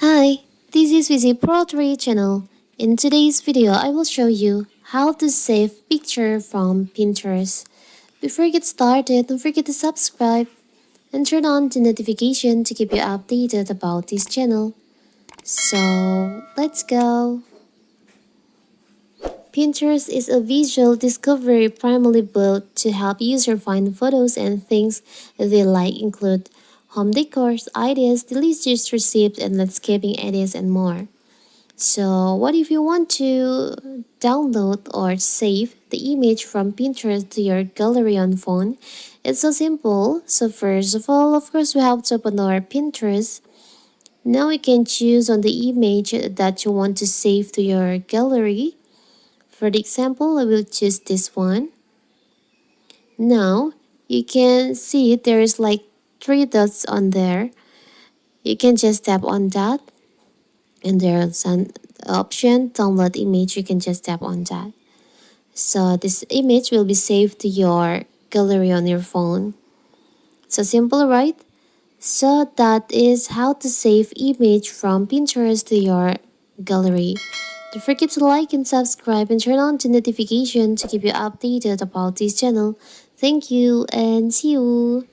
Hi, this is Visit Pro3 channel. In today's video, I will show you how to save picture from Pinterest. Before you get started, don't forget to subscribe and turn on the notification to keep you updated about this channel. So, let's go. Pinterest is a visual discovery primarily built to help users find photos and things they like include home decors, ideas, delicious recipes, and landscaping ideas and more. So what if you want to download or save the image from Pinterest to your gallery on phone? It's so simple. So first of all, of course, we have to open our Pinterest. Now you can choose on the image that you want to save to your gallery. For the example, I will choose this one. Now you can see there is like three dots on there. You can just tap on that and there's an option download image. You can just tap on that. So this image will be saved to your gallery on your phone. So simple, right? So that is how to save image from Pinterest to your gallery. Don't forget to like and subscribe and turn on the notification to keep you updated about this channel. Thank you and see you.